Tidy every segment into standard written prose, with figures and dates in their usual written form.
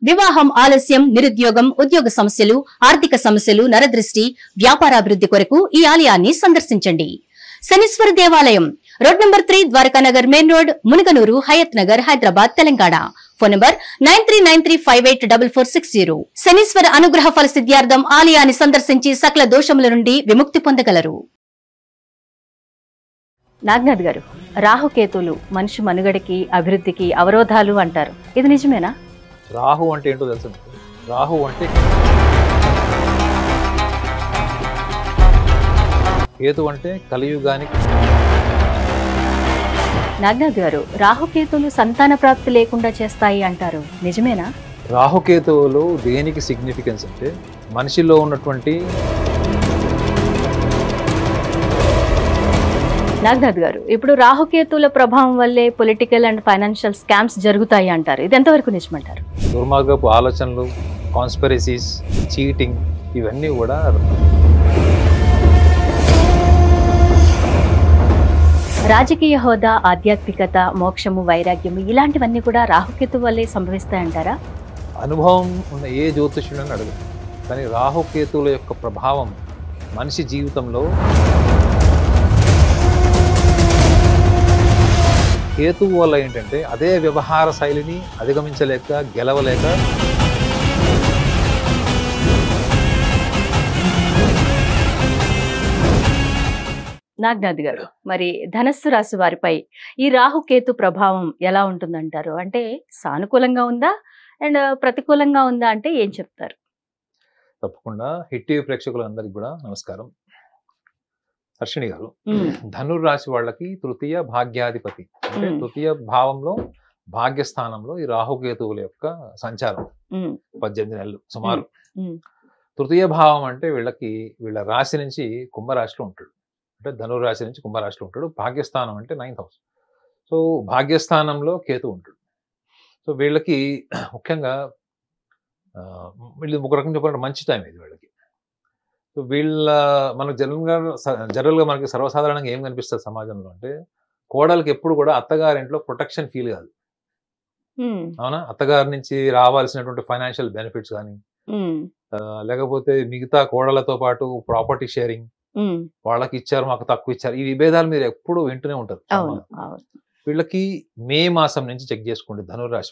వివాహం ఆలస్యం, నిరుద్యోగం, ఉద్యోగ సమస్యలు, ఆర్థిక సమస్యలు, నరదృష్టి, వ్యాపారాభివృద్ధి కొరకు ఈ ఆలయాన్ని సందర్శించండి. శనీశ్వర దేవాలయం road number 3, Dwarakanagar main road, Munaganur, Hayath Nagar, Hyderabad, Telangana. Phone number 9393584460. Shanishwara అనుగ్రహ ఫల సిద్ధ్యార్థం ఆలయాన్ని సందర్శించి సకల దోషముల నుండి విముక్తి పొందగలరు. నాగనాథ్ గారు, రాహుకేతులు మనిషి మనుగడకి, అభివృద్ధికి అవరోధాలు అంటారు. ఇది నిజమేనా? రాహు అంటే ఏంటో తెలుసు. రాహు అంటే కేతు అంటే కలియుగానికి. నాగనాథ్ గారు, రాహుకేతులు సంతాన ప్రాప్తి లేకుండా చేస్తాయి అంటారు. నిజమేనా? రాహుకేతువులు దేనికి సిగ్నిఫికెన్స్ అంటే మనిషిలో ఉన్నటువంటి. నాగనాథ్ గారు, ఇప్పుడు రాహుకేతుల ప్రభావం వల్లే పొలిటికల్ అండ్ ఫైనాన్షియల్ స్కామ్స్ జరుగుతాయి అంటారు. ఇది ఎంతవరకు నిజమంటారు? దుర్మార్గపు ఆలోచనలు, కాన్స్పిరసీస్, చీటింగ్, ఇవన్నీ కూడా రాజకీయ హోదా, ఆధ్యాత్మికత, మోక్షము, వైరాగ్యము ఇలాంటివన్నీ కూడా రాహుకేతు వల్లే సంభవిస్తాయంటారా? అనుభవం ఉన్న ఏ జ్యోతిష్యుడని అడగదు, కానీ రాహుకేతువుల యొక్క ప్రభావం మనిషి జీవితంలో. కేతువు వల్ల ఏంటంటే అదే వ్యవహార శైలిని అధిగమించలేక, గెలవలేక నాగనాథ్ గారు, మరి ధనస్సు రాశి వారిపై ఈ రాహుకేతు ప్రభావం ఎలా ఉంటుందంటారు? అంటే సానుకూలంగా ఉందా అండ్ ప్రతికూలంగా ఉందా అంటే ఏం చెప్తారు? తప్పకుండా. హిట్ టీవీ ప్రేక్షకులందరికీ కూడా నమస్కారం. హర్షిణి గారు, ధనుర్ రాశి వాళ్ళకి తృతీయ భాగ్యాధిపతి అంటే తృతీయ భావంలో, భాగ్యస్థానంలో ఈ రాహుకేతువుల యొక్క సంచారం 18 నెలలు సుమారు. తృతీయ భావం అంటే వీళ్ళ రాశి నుంచి కుంభరాశిలో ఉంటాడు. అంటే ధనుర్ రాశి నుంచి కుంభరాశిలో ఉంటాడు. భాగ్యస్థానం అంటే 9th హౌస్. సో భాగ్యస్థానంలో కేతు ఉంటాడు. సో వీళ్ళకి ముఖ్యంగా వీళ్ళు ఒక రకంగా చెప్పాలంటే మంచి టైం ఇది వీళ్ళకి. సో మనకు జనరల్గా మనకి సర్వసాధారణంగా ఏం కనిపిస్తుంది సమాజంలో అంటే, కోడలికి ఎప్పుడు కూడా అత్తగారింట్లో ప్రొటెక్షన్ ఫీల్ కాదు. అవునా? అత్తగారి నుంచి రావాల్సినటువంటి ఫైనాన్షియల్ బెనిఫిట్స్ కానీ, లేకపోతే మిగతా కోడలతో పాటు ప్రాపర్టీ షేరింగ్, వాళ్ళకి ఇచ్చారు మాకు తక్కువ ఇచ్చారు, ఈ విభేదాలు మీరు ఎప్పుడు వింటూనే ఉంటారు. వీళ్ళకి మే మాసం నుంచి చెక్ చేసుకోండి. ధనుర్రాశి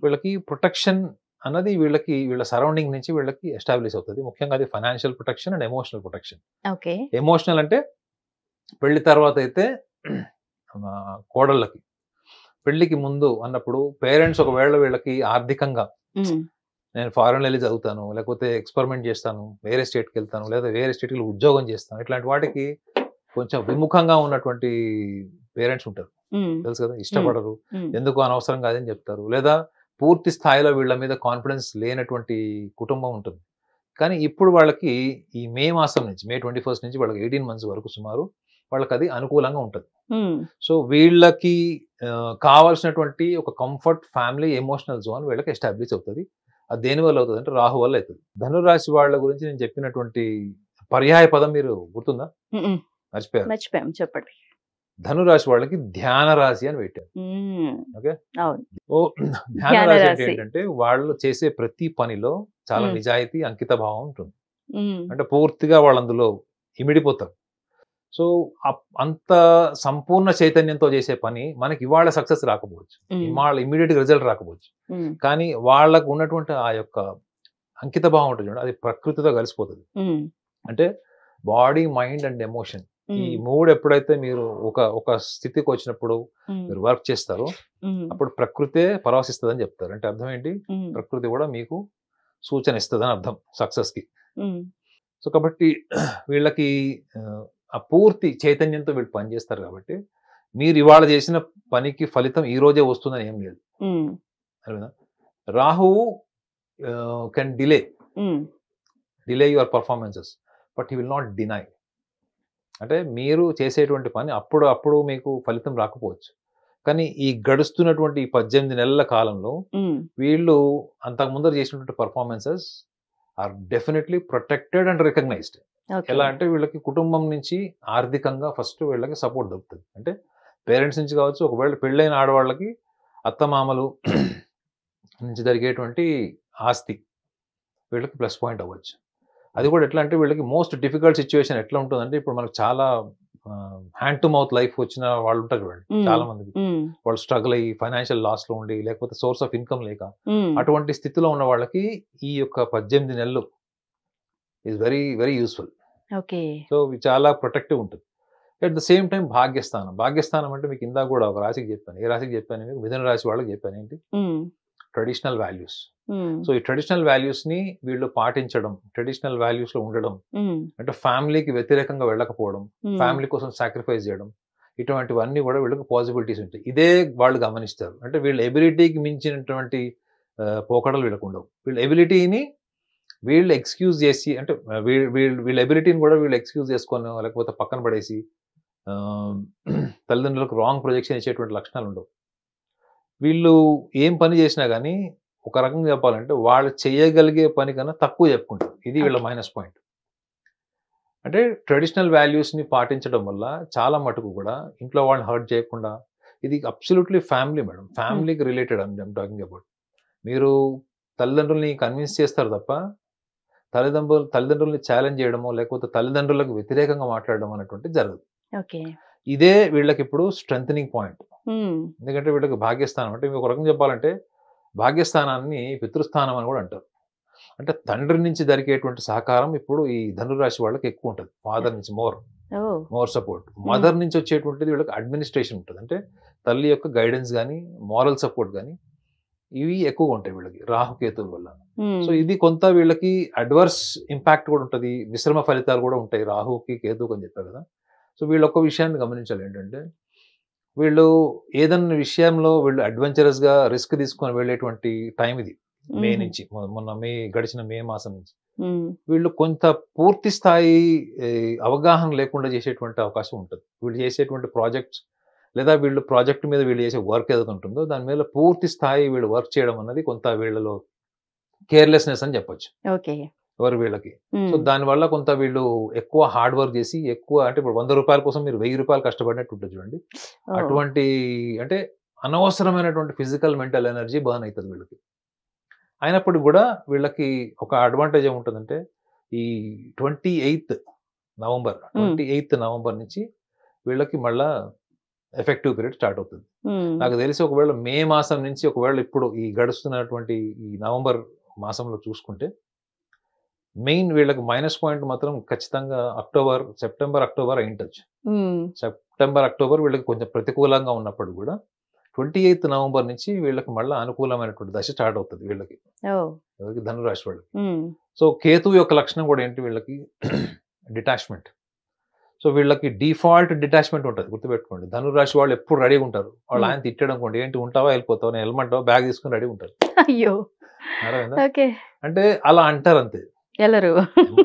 వీళ్ళకి ప్రొటెక్షన్ అన్నది వీళ్ళ సరౌండింగ్ నుంచి వీళ్ళకి ఎస్టాబ్లిష్ అవుతుంది. ముఖ్యంగా అది financial protection and emotional protection. Emotional అంటే పెళ్లి తర్వాత అయితే కోడళ్ళకి, పెళ్లికి ముందు అన్నప్పుడు పేరెంట్స్ ఒకవేళ వీళ్ళకి ఆర్థికంగా నేను ఫారెన్ వెళ్ళి చదువుతాను, లేకపోతే ఎక్స్పెరిమెంట్ చేస్తాను, వేరే స్టేట్కి వెళ్తాను, లేదా వేరే స్టేట్కి ఉద్యోగం చేస్తాను, ఇట్లాంటి వాటికి కొంచెం విముఖంగా ఉన్నటువంటి పేరెంట్స్ ఉంటారు. తెలుసు కదా, ఇష్టపడరు, ఎందుకు అనవసరం కాదని చెప్తారు, లేదా పూర్తి స్థాయిలో వీళ్ళ మీద కాన్ఫిడెన్స్ లేనటువంటి కుటుంబం ఉంటుంది. కానీ ఇప్పుడు వాళ్ళకి ఈ మే మాసం నుంచి, మే 21st నుంచి వాళ్ళకి 18 months వరకు సుమారు వాళ్ళకి అది అనుకూలంగా ఉంటుంది. సో వీళ్ళకి కావాల్సినటువంటి ఒక కంఫర్ట్, ఫ్యామిలీ, ఎమోషనల్ జోన్ వీళ్ళకి ఎస్టాబ్లిష్ అవుతుంది. అది దేని వల్ల అవుతుంది అంటే రాహు వల్ల అవుతుంది. ధనురాశి వాళ్ళ గురించి నేను చెప్పినటువంటి పర్యాయ పదం మీరు గుర్తుందా? మర్చిపోయాం, చెప్పండి. ధనురాశి వాళ్ళకి ధ్యాన రాశి అని పెట్టారు. ఓకే, ధ్యాన రాశి అంటే ఏంటంటే వాళ్ళు చేసే ప్రతి పనిలో చాలా నిజాయితీ, అంకిత భావం ఉంటుంది. అంటే పూర్తిగా వాళ్ళు అందులో ఇమిడిపోతారు. సో అంత సంపూర్ణ చైతన్యంతో చేసే పని మనకి ఇవాళ సక్సెస్ రాకపోవచ్చు, ఇవాళ ఇమ్మీడియట్ రిజల్ట్ రాకపోవచ్చు, కానీ వాళ్ళకు ఉన్నటువంటి ఆ యొక్క అంకిత భావం ఉంటుంది చూడండి, అది ప్రకృతితో కలిసిపోతుంది. అంటే బాడీ, మైండ్ అండ్ ఎమోషన్, ఈ మూడు ఎప్పుడైతే మీరు ఒక స్థితికి వచ్చినప్పుడు మీరు వర్క్ చేస్తారో అప్పుడు ప్రకృతే పరవశిస్తుంది అని చెప్తారు. అంటే అర్థం ఏంటి? ప్రకృతి కూడా మీకు సూచన ఇస్తుంది అని అర్థం సక్సెస్ కి. సో కాబట్టి వీళ్ళకి ఆ పూర్తి చైతన్యంతో వీళ్ళు పనిచేస్తారు. కాబట్టి మీరు ఇవాళ చేసిన పనికి ఫలితం ఈ రోజే వస్తుందని ఏం లేదు. రాహువు can delay your performances, but he will not deny. అంటే మీరు చేసేటువంటి పని అప్పుడు మీకు ఫలితం రాకపోవచ్చు, కానీ ఈ గడుస్తున్నటువంటి 18 నెలల కాలంలో వీళ్ళు అంతకు ముందర చేసినటువంటి performances are definitely protected and recognised. ఎలా అంటే వీళ్ళకి కుటుంబం నుంచి ఆర్థికంగా ఫస్ట్ వీళ్ళకి సపోర్ట్ దొరుకుతుంది. అంటే పేరెంట్స్ నుంచి కావచ్చు, ఒకవేళ పెళ్ళైన ఆడవాళ్ళకి అత్తమామలు, నుంచి జరిగేటువంటి ఆస్తి వీళ్ళకి ప్లస్ పాయింట్ అవ్వచ్చు. అది కూడా ఎట్లా అంటే వీళ్ళకి మోస్ట్ డిఫికల్ట్ సిచ్యువేషన్ ఎట్లా ఉంటుందంటే ఇప్పుడు మనకు చాలా హ్యాండ్ టు మౌత్ లైఫ్ వచ్చిన వాళ్ళు ఉంటారు చూడండి, చాలా మందికి వాళ్ళు స్ట్రగుల్ అయ్యి ఫైనాన్షియల్ లాస్ లో ఉండి లేకపోతే సోర్స్ ఆఫ్ ఇన్కమ్ లేక అటువంటి స్థితిలో ఉన్న వాళ్ళకి ఈ యొక్క 18 నెలలు is very very useful. So ఇవి చాలా ప్రొటెక్టివ్ ఉంటుంది. అట్ ద సేమ్ టైం భాగ్యస్థానం అంటే మీకు ఇందాక కూడా ఒక రాశికి చెప్పాను. ఏ రాశికి చెప్పాను? మీకు మిథున రాశి వాళ్ళకి చెప్పాను. ఏంటి? Traditional values. సో ఈ ట్రెడిషనల్ వాల్యూస్ ని వీళ్ళు పాటించడం, ట్రెడిషనల్ వాల్యూస్ లో ఉండడం, అంటే ఫ్యామిలీకి వ్యతిరేకంగా వెళ్ళకపోవడం, ఫ్యామిలీ కోసం సాక్రిఫైస్ చేయడం, ఇటువంటివన్నీ కూడా వీళ్ళకి పాసిబిలిటీస్ ఉంటాయి. ఇదే వాళ్ళు గమనిస్తారు. అంటే వీళ్ళ ఎబిలిటీకి మించినటువంటి పోకడలు వీళ్ళకు ఉండవు. వీళ్ళ ఎబిలిటీని వీళ్ళు ఎక్స్క్యూజ్ చేసి, అంటే వీళ్ళ ఎబిలిటీని కూడా వీళ్ళు ఎక్స్క్యూజ్ చేసుకొని లేకపోతే పక్కన పడేసి తల్లిదండ్రులకు రాంగ్ ప్రొజెక్షన్ ఇచ్చేటువంటి లక్షణాలు ఉండవు. వీళ్ళు ఏం పని చేసినా కానీ ఒక రకంగా చెప్పాలంటే వాళ్ళు చేయగలిగే పని కన్నా తక్కువ చెప్పుకుంటారు. ఇది వీళ్ళ మైనస్ పాయింట్. అంటే ట్రెడిషనల్ వాల్యూస్ని పాటించడం వల్ల చాలా మటుకు కూడా ఇంట్లో వాళ్ళని హర్ట్ చేయకుండా, ఇది అబ్సల్యూట్లీ ఫ్యామిలీ మేడం, ఫ్యామిలీకి రిలేటెడ్ అని ఐమ్ టాకింగ్ అబౌట్. మీరు తల్లిదండ్రుల్ని కన్విన్స్ చేస్తారు తప్ప తల్లిదండ్రుల్ని ఛాలెంజ్ చేయడమో లేకపోతే తల్లిదండ్రులకు వ్యతిరేకంగా మాట్లాడడం అనేటువంటి జరగదు. ఇదే వీళ్ళకి ఇప్పుడు స్ట్రెంథనింగ్ పాయింట్. ఎందుకంటే వీళ్ళకి భాగ్యస్థానం అంటే ఒక రకంగా చెప్పాలంటే భాగ్యస్థానాన్ని పితృస్థానం అని కూడా అంటారు. అంటే తండ్రి నుంచి జరిగేటువంటి సహకారం ఇప్పుడు ఈ ధనురాశి వాళ్ళకి ఎక్కువ ఉంటుంది. ఫాదర్ నుంచి మోర్ సపోర్ట్. మదర్ నుంచి వచ్చేటువంటిది వీళ్ళకి అడ్మినిస్ట్రేషన్ ఉంటుంది. అంటే తల్లి యొక్క గైడెన్స్ కానీ మారల్ సపోర్ట్ కానీ ఇవి ఎక్కువగా ఉంటాయి వీళ్ళకి రాహుకేతుల వల్ల. సో ఇది కొంత వీళ్ళకి అడ్వర్స్ ఇంపాక్ట్ కూడా ఉంటుంది, మిశ్రమ ఫలితాలు కూడా ఉంటాయి రాహుకి కేతుకి అని చెప్పారు కదా. సో వీళ్ళు ఒక విషయాన్ని గమనించాలి, ఏంటంటే వీళ్ళు ఏదన్నా విషయంలో వీళ్ళు అడ్వెంచరస్ గా రిస్క్ తీసుకొని వెళ్ళేటువంటి టైం ఇది. మే నుంచి మొన్న గడిచిన మే మాసం నుంచి వీళ్ళు కొంత పూర్తి స్థాయి అవగాహన లేకుండా చేసేటువంటి అవకాశం ఉంటుంది. వీళ్ళు చేసేటువంటి ప్రాజెక్ట్స్ లేదా వీళ్ళు ప్రాజెక్ట్ మీద వీళ్ళు చేసే వర్క్ ఏదైతే ఉంటుందో దాని మీద పూర్తి స్థాయి వీళ్ళు వర్క్ చేయడం అన్నది కొంత వీళ్ళలో కేర్లెస్నెస్ అని చెప్పొచ్చు ఎవరు వీళ్ళకి. సో దానివల్ల కొంత వీళ్ళు ఎక్కువ హార్డ్ వర్క్ చేసి ఎక్కువ, అంటే ఇప్పుడు 100 రూపాయల కోసం మీరు 1000 రూపాయలు కష్టపడినట్టు ఉంటుంది చూడండి. అటువంటి అంటే అనవసరమైనటువంటి ఫిజికల్ మెంటల్ ఎనర్జీ బర్న్ అవుతుంది వీళ్ళకి. అయినప్పటికీ కూడా వీళ్ళకి ఒక అడ్వాంటేజ్ ఏముంటుందంటే ఈ 28th నవంబర్ నుంచి వీళ్ళకి మళ్ళా ఎఫెక్టివ్ పీరియడ్ స్టార్ట్ అవుతుంది. నాకు తెలిసి ఒకవేళ మే మాసం నుంచి ఒకవేళ ఇప్పుడు ఈ గడుస్తున్నటువంటి ఈ నవంబర్ మాసంలో చూసుకుంటే మెయిన్ వీళ్ళకి మైనస్ పాయింట్ మాత్రం ఖచ్చితంగా సెప్టెంబర్ అక్టోబర్ అయింటచ్చు. సెప్టెంబర్ అక్టోబర్ వీళ్ళకి కొంచెం ప్రతికూలంగా ఉన్నప్పుడు కూడా 28th నవంబర్ నుంచి వీళ్ళకి మళ్ళీ అనుకూలమైనటువంటి దశ స్టార్ట్ అవుతుంది వీళ్ళకి, ధనురాశి వాళ్ళకి. సో కేతువు యొక్క లక్షణం కూడా ఏంటి వీళ్ళకి? డిటాచ్మెంట్. సో వీళ్ళకి డిఫాల్ట్ డిటాచ్మెంట్ ఉంటుంది, గుర్తుపెట్టుకోండి. ధనురాశి వాళ్ళు ఎప్పుడు రెడీగా ఉంటారు. వాళ్ళు ఆయన తిట్టడం కొంటే ఏంటి ఉంటావా వెళ్ళిపోతావు, నేను వెళ్ళమంటావా, బ్యాగ్ తీసుకుని రెడీ ఉంటారు. అంటే అలా అంటారు అంతే.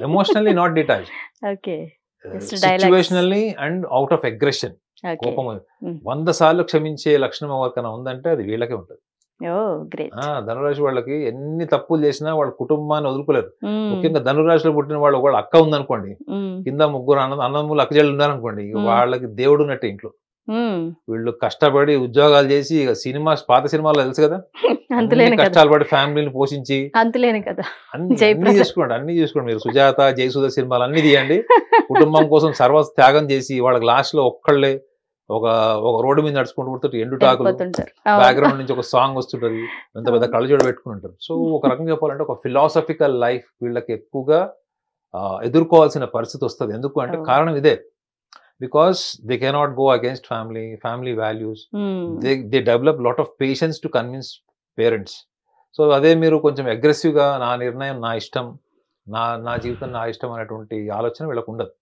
Emotionally not detach, situationally and out of aggression. కోపం 100 సార్లు క్షమించే లక్షణం ఎవరికైనా ఉందంటే అది వీళ్ళకే ఉంటుంది. ధనురాశి వాళ్ళకి ఎన్ని తప్పులు చేసినా వాళ్ళ కుటుంబాన్ని వదులుకోలేరు. ముఖ్యంగా ధనురాశిలో పుట్టిన వాళ్ళు ఒకవేళ అక్క ఉందనుకోండి, కింద ముగ్గురు అన్నదమ్ములు అక్కజల్లు ఉన్నారనుకోండి, వాళ్ళకి దేవుడు ఉన్నట్టే ఇంట్లో. వీళ్ళు కష్టపడి ఉద్యోగాలు చేసి పాత సినిమాలో తెలుసు కదా, కష్టాలు పడి ఫ్యామిలీని పోషించి అన్ని చూసుకోండి మీరు. సుజాత, జయసుధ సినిమాలు అన్ని తీయండి. కుటుంబం కోసం సర్వ త్యాగం చేసి వాళ్ళకి లాస్ట్ లో ఒక్కళ్ళే ఒక రోడ్డు మీద నడుచుకుంటూ పుడుతుంటే ఎండుటాకులు, బ్యాక్గ్రౌండ్ నుంచి ఒక సాంగ్ వస్తుంటది, ఎంత పెద్ద కళ్ళజోడు పెట్టుకుని ఉంటారు. సో ఒక రకంగా చెప్పాలంటే ఒక ఫిలాసఫికల్ లైఫ్ వీళ్ళకి ఎక్కువగా ఎదుర్కోవాల్సిన పరిస్థితి వస్తుంది. ఎందుకు అంటే కారణం ఇదే, because they cannot go against family values. They develop lot of patience to convince parents. So అదే మీరు కొంచెం అగ్రెసివ్ గా నా నిర్ణయం నా ఇష్టం, నా జీవితం నా ఇష్టం అనేటువంటి ఆలోచన వీళ్ళకు ఉండదు.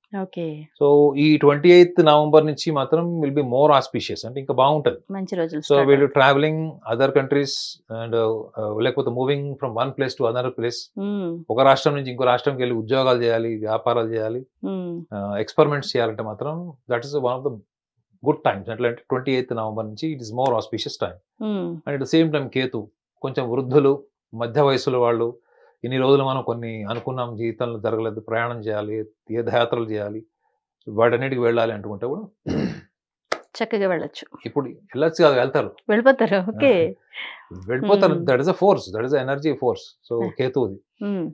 సో ఈ 28th నవంబర్ నుంచి మాత్రం విల్ బి మోర్ ఆస్పిషియస్, అంటే ఇంకా బాగుంటది. సో వీళ్ళు ట్రావెలింగ్ అదర్ కంట్రీస్ అండ్ లేకపోతే moving from one place to other place. ఒక రాష్ట్రం నుంచి ఇంకో రాష్ట్రంకి వెళ్ళి ఉద్యోగాలు చేయాలి, వ్యాపారాలు చేయాలి, ఎక్స్పెరిమెంట్స్ చేయాలంటే మాత్రం that is one of the good times. అంటే 28th నవంబర్ నుంచి it is more auspicious time. And at the same time Ketu కొంచెం వృద్ధులు, మధ్య వయసులో వాళ్ళు, ఇన్ని రోజులు మనం కొన్ని అనుకున్నాం జీవితంలో జరగలేదు, ప్రయాణం చేయాలి, తీర్థయాత్రలు చేయాలి, వాటన్నిటికి వెళ్ళాలి అనుకుంటే కూడా చక్కగా వెళ్ళొచ్చు. ఇప్పుడు వెళ్ళొచ్చు కాదు, వెళ్తారు, వెళ్ళిపోతారు. ఓకే. వెళ్ళిపోతారు. That is a force, that is energy force. So కేతువుది.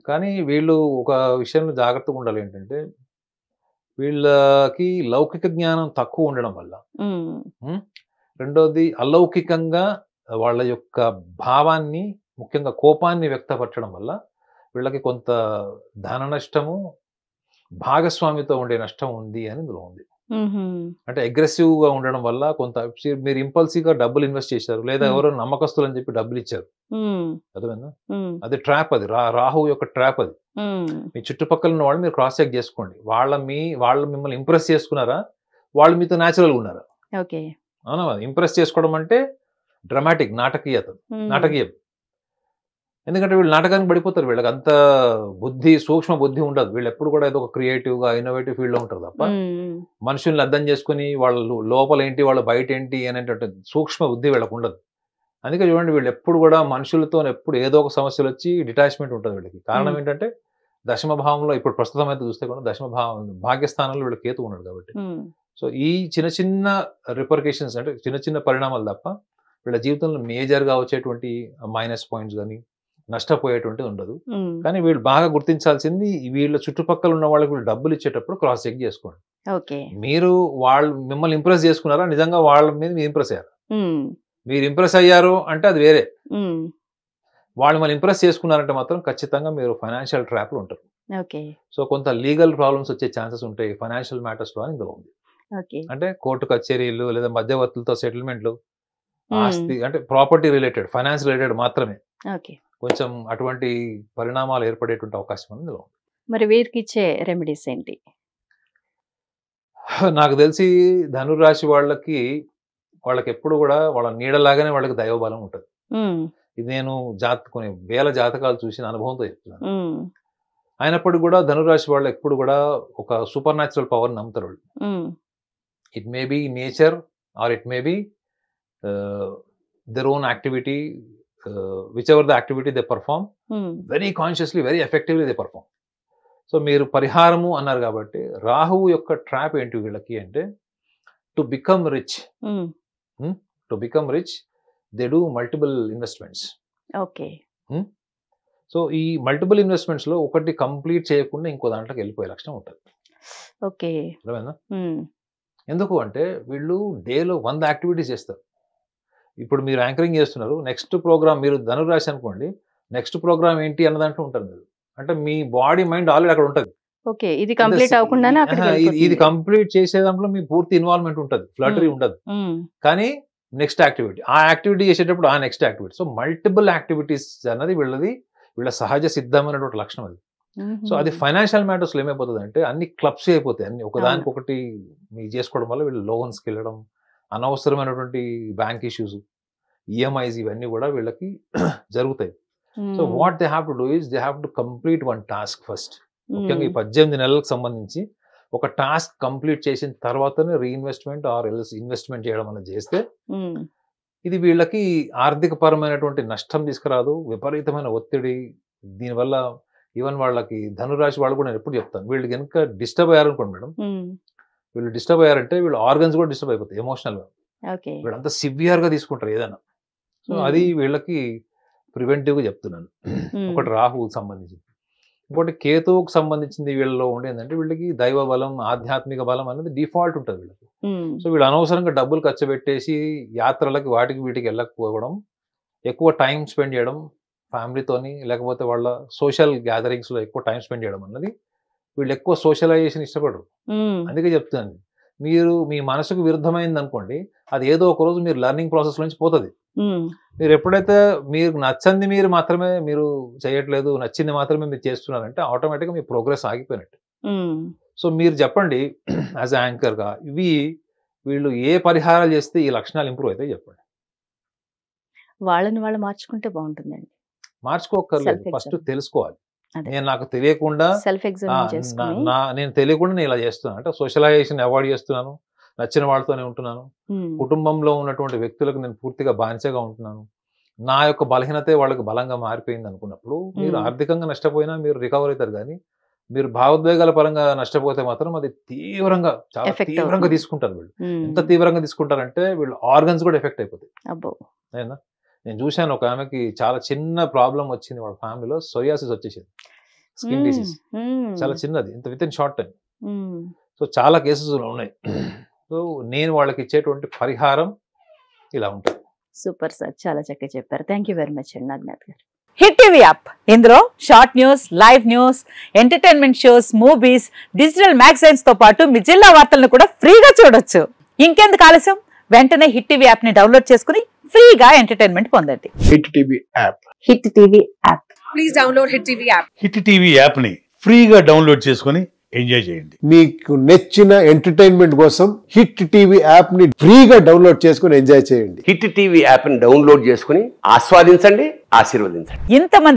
కానీ వీళ్ళు ఒక విషయంలో జాగ్రత్తగా ఉండాలి. ఏంటంటే వీళ్ళకి లౌకిక జ్ఞానం తక్కువ ఉండడం వల్ల, రెండోది అలౌకికంగా వాళ్ళ యొక్క భావాన్ని, ముఖ్యంగా కోపాన్ని వ్యక్తపరచడం వల్ల వీళ్ళకి కొంత ధన నష్టము, భాగస్వామితో ఉండే నష్టం ఉంది అని ఇందులో ఉంది. అంటే అగ్రెసివ్ గా ఉండడం వల్ల కొంత మీరు ఇంపల్సివ్ గా డబ్బులు ఇన్వెస్ట్ చేశారు, లేదా ఎవరో నమ్మకస్తులు అని చెప్పి డబ్బులు ఇచ్చారు, అర్థమైందా? అది ట్రాప్, అది రాహు యొక్క ట్రాప్. అది మీ చుట్టుపక్కల ఉన్న వాళ్ళు మీరు క్రాస్ చెక్ చేసుకోండి. వాళ్ళు మిమ్మల్ని ఇంప్రెస్ చేసుకున్నారా, వాళ్ళు మీతో న్యాచురల్ గా ఉన్నారా? అవునా? ఇంప్రెస్ చేసుకోవడం అంటే డ్రామాటిక్, నాటకీయం. ఎందుకంటే వీళ్ళు నాటకానికి పడిపోతారు. వీళ్ళకి అంత బుద్ధి, సూక్ష్మ బుద్ధి ఉండదు. వీళ్ళు ఎప్పుడు కూడా ఏదో ఒక క్రియేటివ్ గా, ఇన్నోవేటివ్ ఫీల్డ్ లో ఉంటారు తప్ప మనుషుల్ని అర్థం చేసుకుని వాళ్ళ లోపల ఏంటి, వాళ్ళ బయట ఏంటి అనేటువంటి సూక్ష్మ బుద్ధి వీళ్ళకి ఉండదు. అందుకే చూడండి, వీళ్ళు ఎప్పుడు కూడా మనుషులతో ఎప్పుడు ఏదో ఒక సమస్యలు వచ్చి డిటాచ్మెంట్ ఉంటుంది వీళ్ళకి. కారణం ఏంటంటే దశమ భావంలో, ఇప్పుడు ప్రస్తుతం అయితే చూస్తే కూడా దశమ భావం భాగ్యస్థానంలో వీళ్ళకి కేతు ఉన్నాడు కాబట్టి. సో ఈ చిన్న చిన్న రిపర్కేషన్స్, అంటే చిన్న చిన్న పరిణామాలు తప్ప వీళ్ళ జీవితంలో మేజర్ గా వచ్చేటువంటి మైనస్ పాయింట్స్ కానీ నష్టపోయేటువంటి ఉండదు. కానీ వీళ్ళు బాగా గుర్తించాల్సింది, వీళ్ళ చుట్టుపక్కల ఉన్న వాళ్ళకి వీళ్ళు డబ్బులు ఇచ్చేటప్పుడు క్రాస్ చెక్ చేసుకోండి. మీరు వాళ్ళు మిమ్మల్ని ఇంప్రెస్ చేసుకున్నారా, నిజంగా వాళ్ళ మీద మీరు ఇంప్రెస్ అయ్యారు. మీరు ఇంప్రెస్ అయ్యారు అంటే అది వేరే, వాళ్ళు మిమ్మల్ని ఇంప్రెస్ చేసుకున్నారంటే మాత్రం ఖచ్చితంగా మీరు ఫైనాన్షియల్ ట్రాప్లు ఉంటారు. సో కొంత లీగల్ ప్రాబ్లమ్స్ వచ్చే ఛాన్సెస్ ఉంటాయి ఫైనాన్షియల్ మ్యాటర్స్ లో అని ఇందులో ఉంది. అంటే కోర్టు కచేరీలు, లేదా మధ్యవర్తులతో సెటిల్మెంట్లు, ఆస్తి అంటే ప్రాపర్టీ రిలేటెడ్, ఫైనాన్స్ రిలేటెడ్ మాత్రమే కొంచెం అటువంటి పరిణామాలు ఏర్పడేటువంటి అవకాశం ఉంది. మరి వీరికి ఇచ్చే రెమెడీస్ ఏంటి? నాకు తెలిసి ధనురాశి వాళ్ళకి ఎప్పుడు కూడా వాళ్ళ నీడలాగానే వాళ్ళకి దైవబలం ఉంటుంది. ఇది నేను కొన్ని వేల జాతకాలు చూసిన అనుభవంతో చెప్తున్నాను. అయినప్పటికీ కూడా ధనురాశి వాళ్ళు ఎప్పుడు కూడా ఒక సూపర్ న్యాచురల్ పవర్ నమ్ముతారు వాళ్ళు. It may be nature or it may be their own activity, whichever the activity they perform, very consciously, very effectively they perform. So మీరు పరిహారము అన్నారు కాబట్టి, రాహువు యొక్క ట్రాప్ ఏంటి వీళ్ళకి అంటే, to become rich they do multiple investments. So ఈ మల్టిపుల్ ఇన్వెస్ట్మెంట్స్ లో ఒకటి కంప్లీట్ చేయకుండా ఇంకో దాంట్లోకి వెళ్ళిపోయే లక్షణం ఉంటుంది. ఎందుకు అంటే వీళ్ళు డేలో 100 యాక్టివిటీస్ చేస్తారు. ఇప్పుడు మీరు యాంకరింగ్ చేస్తున్నారు, నెక్స్ట్ ప్రోగ్రామ్ మీరు ధనురాశి అనుకోండి, నెక్స్ట్ ప్రోగ్రామ్ ఏంటి అన్న దాంట్లో ఉంటారు మీరు. అంటే మీ బాడీ మైండ్ ఆల్రెడీ అక్కడ ఉంటుంది. ఇది కంప్లీట్ అవ్వకుండానే ఇది కంప్లీట్ చేసే దాంట్లో మీ పూర్తి ఇన్వాల్వ్మెంట్ ఉంటుంది, ఫ్లటరీ ఉండదు. కానీ నెక్స్ట్ యాక్టివిటీ, ఆ యాక్టివిటీ చేసేటప్పుడు ఆ next activity. So multiple activities అన్నది వీళ్ళ సహజ సిద్ధమైనటువంటి లక్షణం అది. సో అది ఫైనాన్షియల్ మ్యాటర్స్ లో ఏమైపోతుంది అంటే అన్ని క్లబ్స్ అయిపోతాయి, అన్ని ఒకదానికి ఒకటి మీకు చేసుకోవడం వల్ల వీళ్ళు లోన్స్కి వెళ్ళడం, అనవసరమైనటువంటి బ్యాంక్ ఇష్యూస్, ఈఎంఐస్, ఇవన్నీ కూడా వీళ్ళకి జరుగుతాయి. So what they have to do is they have to complete one task first. ముఖ్యంగా ఈ 18 నెలలకు సంబంధించి ఒక టాస్క్ కంప్లీట్ చేసిన తర్వాతనే రీఇన్వెస్ట్మెంట్ ఆర్ ఇన్వెస్ట్మెంట్ చేయడం అనేది చేస్తే ఇది వీళ్ళకి ఆర్థిక పరమైనటువంటి నష్టం తీసుకురాదు, విపరీతమైన ఒత్తిడి. దీనివల్ల ఈవెన్ వాళ్ళకి ధనురాశి వాళ్ళు కూడా నేను ఎప్పుడు చెప్తాను, వీళ్ళు కనుక డిస్టర్బ్ అయ్యారనుకోండి మేడం, వీళ్ళు డిస్టర్బ్ అయ్యారంటే వీళ్ళ ఆర్గన్స్ కూడా డిస్టర్బ్ అయిపోతాయి ఎమోషనల్ గా. వీళ్ళంతా సివియర్ గా తీసుకుంటారు ఏదైనా. సో అది వీళ్ళకి ప్రివెంటివ్ గా చెప్తున్నాను. ఒకటి రాహువుకి సంబంధించింది, ఇంకోటి కేతువుకు సంబంధించింది. వీళ్ళలో ఉండేదంటే వీళ్ళకి దైవ బలం, ఆధ్యాత్మిక బలం అనేది డిఫాల్ట్ ఉంటుంది వీళ్ళకి. సో వీళ్ళు అనవసరంగా డబ్బులు ఖర్చు పెట్టేసి యాత్రలకి వాటికి వీటికి వెళ్ళకపోవడం, ఎక్కువ టైం స్పెండ్ చేయడం ఫ్యామిలీతోని, లేకపోతే వాళ్ళ సోషల్ గ్యాదరింగ్స్ లో ఎక్కువ టైం స్పెండ్ చేయడం అన్నది, వీళ్ళు ఎక్కువ సోషలైజేషన్ ఇష్టపడరు. అందుకే చెప్తాను, మీరు మీ మనసుకు విరుద్ధమైంది అనుకోండి, అది ఏదో ఒక రోజు మీరు లెర్నింగ్ ప్రాసెస్ నుంచి పోతుంది. మీరు ఎప్పుడైతే మీరు నచ్చంది మీరు మాత్రమే మీరు చేయట్లేదు, నచ్చింది మాత్రమే మీరు చేస్తున్నారంటే ఆటోమేటిక్గా మీ ప్రోగ్రెస్ ఆగిపోయినట్టు. సో మీరు చెప్పండి యాజ్ యాంకర్ గా, వీళ్ళు ఏ పరిహారాలు చేస్తే ఈ లక్షణాలు ఇంప్రూవ్ అవుతాయి చెప్పండి. వాళ్ళని వాళ్ళు మార్చుకుంటే బాగుంటుందండి. మార్చుకోకర్లేదు, ఫస్ట్ తెలుసుకోవాలి. నాకు తెలియకుండా నేను తెలియకుండా నేను ఇలా చేస్తున్నాను అంటే సోషలైజేషన్ అవాయిడ్ చేస్తున్నాను, నచ్చిన వాళ్ళతోనే ఉంటున్నాను, కుటుంబంలో ఉన్నటువంటి వ్యక్తులకు నేను పూర్తిగా బానిసగా ఉంటున్నాను, నా యొక్క బలహీనతే వాళ్ళకి బలంగా మారిపోయింది అనుకున్నప్పుడు మీరు ఆర్థికంగా నష్టపోయినా మీరు రికవర్ అవుతారు. కానీ మీరు భావోద్వేగాల పరంగా నష్టపోతే మాత్రం అది తీవ్రంగా చాలా Effect తీవ్రంగా అవుతుంది. తీసుకుంటారు వీళ్ళు. ఎంత తీవ్రంగా తీసుకుంటారంటే వీళ్ళు ఆర్గన్స్ కూడా ఎఫెక్ట్ అయిపోతాయి. అబ్బో. అయినా నేను చూశాను ఒక ఆమెకి చాలా చిన్న ప్రాబ్లం వచ్చింది వాళ్ళ ఫ్యామిలీలో, సోరియాసిస్ వచ్చేసింది, స్కిన్ డిసీజ్, చాలా చిన్నది, ఇంత with in short time. So చాలా కేసెస్ ఉన్నాయి. సో నేను వాళ్ళకి ఇచ్చేటువంటి పరిహారం ఇలా ఉంటుంది. సూపర్ సార్, చాలా చక్కగా చెప్పారు. థ్యాంక్ యూ వెరీ మచ్ అండి నాగనాథ్ గారు. హిట్ టీవీ యాప్, ఇందులో short news, live news, entertainment shows, movies, digital magazines తో పాటు మీ జిల్లా వార్తలను కూడా ఫ్రీగా చూడొచ్చు. ఇంకెందుకు ఆలస్యం, వెంటనే హిట్ టీవీ యాప్ ని డౌన్లోడ్ చేసుకుని ఫ్రీగా ఎంటర్టైన్మెంట్ పొందండి. Hit TV app. Hit TV app. Please download Hit TV app. Hit TV యాప్ని ఫ్రీగా డౌన్లోడ్ చేసుకొని ఎంజాయ్ చేయండి. మీకు నచ్చిన ఎంటర్టైన్మెంట్ కోసం హిట్ టీవీ యాప్ ని ఫ్రీగా డౌన్లోడ్ చేసుకుని ఎంజాయ్ చేయండి. హిట్ టీవీ యాప్ని డౌన్లోడ్ చేసుకుని ఆస్వాదించండి, ఆశీర్వదించండి. ఇంతమంది